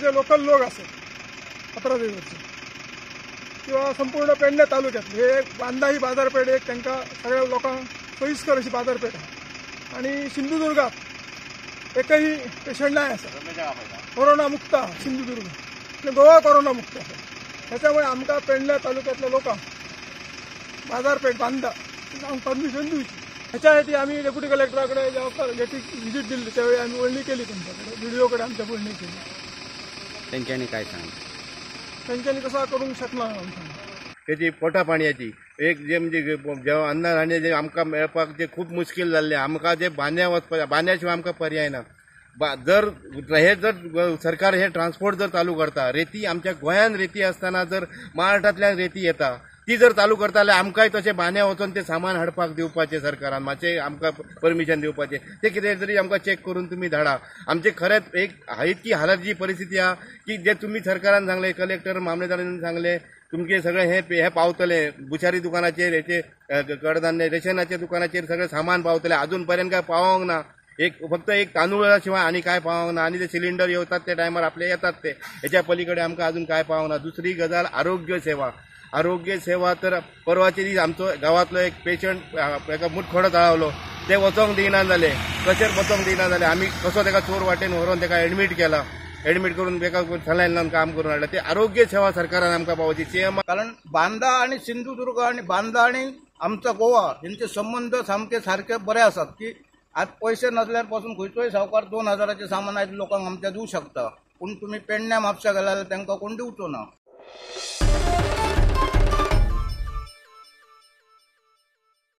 जे लोकल लोक असतात 17 किंवा संपूर्ण पेडणे तालुक्यातले हे एक बांदा ही बाजारपेठ एक त्यांना सगळ्या लोकांना सोयीस्कर अशी बाजारपेठ आहे आणि सिंधुदुर्गात एकही पेशंट नाही असं कोरोना मुक्त सिंधुदुर्ग म्हणजे गोवा कोरोना मुक्त आहे. त्याच्यामुळे आमका पेडणे तालुक्यातल्या लोकांक बाजारपेठ बांदा परमिशन दिवची. ह्याच्यासाठी आम्ही डेप्युटी कलेक्टराकडे जेव्हा व्हिजिट दिली त्यावेळी आम्ही बोलणी केली त्यांच्याकडे व्हिडिओकडे आमच्या बोलणी केली. त्यांच्यानी काय सांगितलं? त्यांच्यानी कसं करू शकणार त्याची पोटा पाण्याची एक जे म्हणजे जेव्हा अन्न धान्य जे आमकां मेळपाक जे खूप मुश्कील जाल्लें आमकां जे बांद्या आमकां पर्याय ना. जर हे जर सरकार हे ट्रान्सपोर्ट जर चालू करता रेती आमच्या गोंयान रेती असताना जर महाराष्ट्रांतल्यान रेती येता ती जर चालू करता जाल्यार आमकांय तशें बांद्या वचून ते सामान हाडपाक दिवपाचें सरकारान मातशें आमकां परमिशन दिवपाचें ते कितें तरी आमकां चॅक करून तुमी धाडा. आमचे खरेंच एक इतकी हालत जी परिस्थिती आहा की जे तुम्ही सरकारान सांगले कलेक्टर मामलेदारान सांगले तुमचे सगळे हे पावतले बुशारी दुकानाचेर हेचे कडधान्य रेशनाच्या दुकानाचेर सगळें सामान पावतले अजून पर्यंत काय पावोंक ना. फक्त एक तांदूळा शिवाय आणि काय पावोंक ना आणि ते सिलिंडर येतात ते टायमार आपले येतात ते हेच्या पलीकडे आमकां अजून काय पावोंक ना. दुसरी गजाल आरोग्य सेवा तर परवाचे दीस आमचो गांवांतलो एक पेशंट एका मुतखडो तळावलो ते वचोंक दिना जाले कशेर वचोंक दिना जाले आमी कसो ताका चोर वाटेन व्हरून ताका एडमीट केला. एडमीट करून ताका सलायन लावन काम करून हाडला. ते आरोग्य सेवा सरकारान आमकां पावोवची. सीएम कारण बांदा आणि सिंधुदुर्ग आणि बांदा आणि आमचा गोवा यांचे संबंध सारखे बरे असतात की आज पैसे नसल्यार पासून खंयचोय सावकार 2000चे सामान आज लोकांक आमच्या दिवू शकता पण तुम्ही पेडण्या म्हापशा गेल्यार तांकां कोण दिवचो ना.